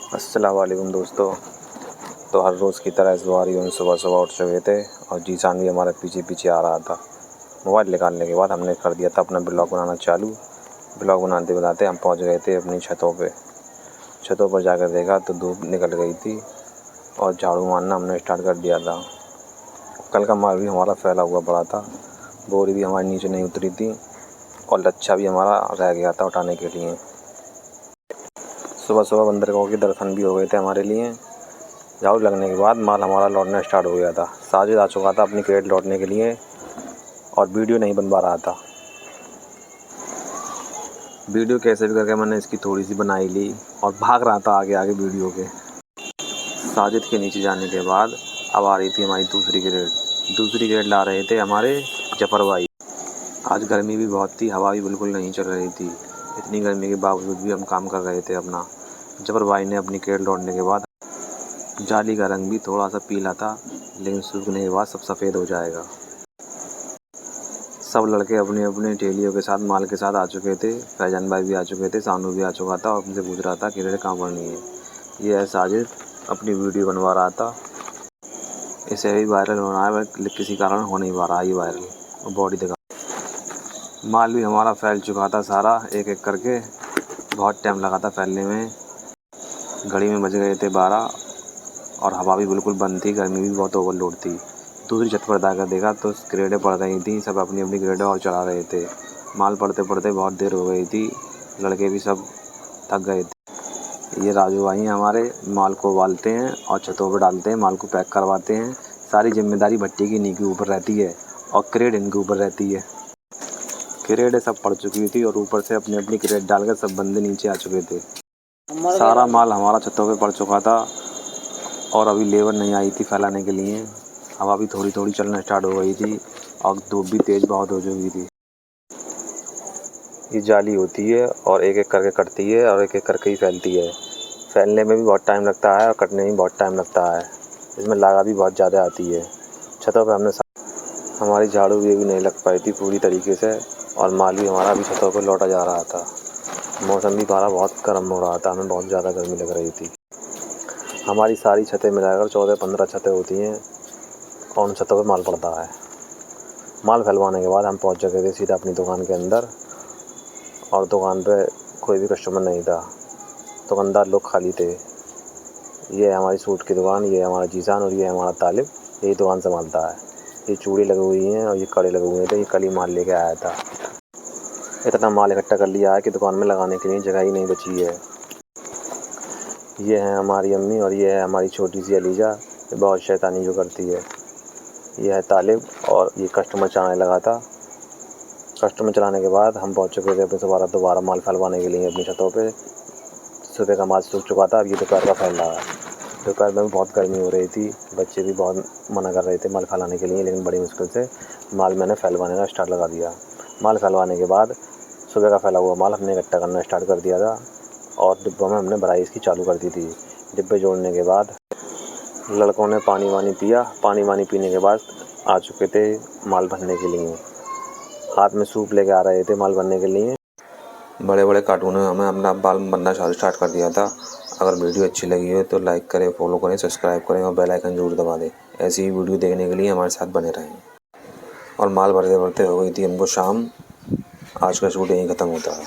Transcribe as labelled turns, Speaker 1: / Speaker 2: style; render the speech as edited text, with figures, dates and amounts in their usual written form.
Speaker 1: अस्सलाम वालेकुम दोस्तों। तो हर रोज़ की तरह इस बार यूँ सुबह सुबह उठ चुके थे और जीशान भी हमारे पीछे पीछे आ रहा था। मोबाइल निकालने के बाद हमने कर दिया था अपना ब्लॉग बनाना चालू। ब्लॉग बनाते बनाते हम पहुंच गए थे अपनी छतों पे। छतों पर जाकर देखा तो धूप निकल गई थी और झाड़ू मारना हमने स्टार्ट कर दिया था। कल का माल भी हमारा फैला हुआ पड़ा था, बोरी भी हमारी नीचे नहीं उतरी थी और लच्छा भी हमारा रह गया था उठाने के लिए। सुबह सुबह बंदरगाहों के दर्शन भी हो गए थे हमारे लिए। झाड़ू लगने के बाद माल हमारा लौटना स्टार्ट हो गया था। साजिद आ चुका था अपनी क्रेट लौटने के लिए और वीडियो नहीं बन पा रहा था। वीडियो कैसे भी करके मैंने इसकी थोड़ी सी बनाई ली और भाग रहा था आगे आगे वीडियो के। साजिद के नीचे जाने के बाद अब आ रही थी हमारी दूसरी क्रेट ला रहे थे हमारे जफर भाई। आज गर्मी भी बहुत थी, हवा भी बिल्कुल नहीं चल रही थी। इतनी गर्मी के बावजूद भी हम काम कर रहे थे अपना। जफर भाई ने अपनी क्रेट लौटने के बाद जाली का रंग भी थोड़ा सा पीला था, लेकिन सूखने के बाद सब सफ़ेद हो जाएगा। सब लड़के अपने अपने ठेलियों के साथ माल के साथ आ चुके थे। फैजान भाई भी आ चुके थे, सानू भी आ चुका था और हमसे पूछ रहा था क्रेट कहाँ बढ़नी है। ये है साजिद, अपनी वीडियो बनवा रहा था। इसे भी वायरल होना है, किसी कारण हो नहीं पा रहा है ये वायरल। बॉडी दिखा। माल भी हमारा फैल चुका था सारा एक एक करके। बहुत टाइम लगा था फैलने में। घड़ी में बज गए थे 12 और हवा भी बिल्कुल बंद थी, गर्मी भी बहुत ओवरलोड थी। दूसरी छत पर जाकर देखा तो क्रेडें पड़ गई थी, सब अपनी अपनी क्रेडें और चढ़ा रहे थे। माल पड़ते पड़ते बहुत देर हो गई थी, लड़के भी सब थक गए थे। ये राजू भाई हमारे माल को उबालते हैं और छतों पर डालते हैं, माल को पैक करवाते हैं। सारी जिम्मेदारी भट्टी की इन्हीं के ऊपर रहती है और क्रेड इनके ऊपर रहती है। क्रेडें सब पड़ चुकी थी और ऊपर से अपनी अपनी क्रेड डालकर सब बंदे नीचे आ चुके थे। सारा माल हमारा छतों पे पड़ चुका था और अभी लेबर नहीं आई थी फैलाने के लिए। हवा भी थोड़ी थोड़ी चलना स्टार्ट हो गई थी और धूप भी तेज़ बहुत हो चुकी थी। ये जाली होती है और एक एक करके कटती है और एक एक करके ही फैलती है। फैलने में भी बहुत टाइम लगता है और कटने में भी बहुत टाइम लगता है। इसमें लागत भी बहुत ज़्यादा आती है। छतों पे हमारी झाड़ू भी नहीं लग पाई थी पूरी तरीके से और माल भी हमारा भी छतों पर लौटा जा रहा था। मौसम भी हमारा बहुत गर्म हो रहा था, हमें बहुत ज़्यादा गर्मी लग रही थी। हमारी सारी छतें मिलाकर 14-15 छतें होती हैं और उन छतों पे माल पड़ता है। माल फैलवाने के बाद हम पहुंच चुके थे सीधा अपनी दुकान के अंदर और दुकान पे कोई भी कस्टमर नहीं था, दुकानदार लोग खाली थे। ये है हमारी सूट की दुकान, ये है हमारा जीशान और ये है हमारा तालिब, यही दुकान संभालता है। ये चूड़ी लगी हुई हैं और ये कड़े लगे हुए थे, ये कल ही माल लेके आया था। इतना माल इकट्ठा कर लिया है कि दुकान में लगाने के लिए जगह ही नहीं बची है। ये है हमारी अम्मी और ये है हमारी छोटी सी अलीजा, ये बहुत शैतानी जो करती है। ये है तालिब और ये कस्टमर चलाने लगा था। कस्टमर चलाने के बाद हम पहुंच चुके थे अपने दोबारा माल फैलवाने के लिए अपनी छतों पे। सुबह का माल सूख चुका था, अब ये दोपहर का फैल रहा है। दोपहर में बहुत गर्मी हो रही थी, बच्चे भी बहुत मना कर रहे थे माल फैलाने के लिए, लेकिन बड़ी मुश्किल से माल मैंने फैलवाने का स्टार्ट लगा दिया। माल फैलवाने के बाद सुबह का फैला हुआ माल हमने इकट्ठा करना स्टार्ट कर दिया था और डिब्बों में हमने भराई इसकी चालू कर दी थी। डिब्बे जोड़ने के बाद लड़कों ने पानी वानी पिया। पानी वानी पीने के बाद आ चुके थे माल भरने के लिए। हाथ में सूप लेके आ रहे थे माल भरने के लिए। बड़े बड़े कार्टूनों में हमें अपना माल बनना स्टार्ट कर दिया था। अगर वीडियो अच्छी लगी हो तो लाइक करें, फॉलो करें, सब्सक्राइब करें और बेल आइकन जरूर दबा दें। ऐसी ही वीडियो देखने के लिए हमारे साथ बने रहें। और माल भरते भरते हो गई थी हमको शाम। आज का शूट यहीं ख़त्म होता है।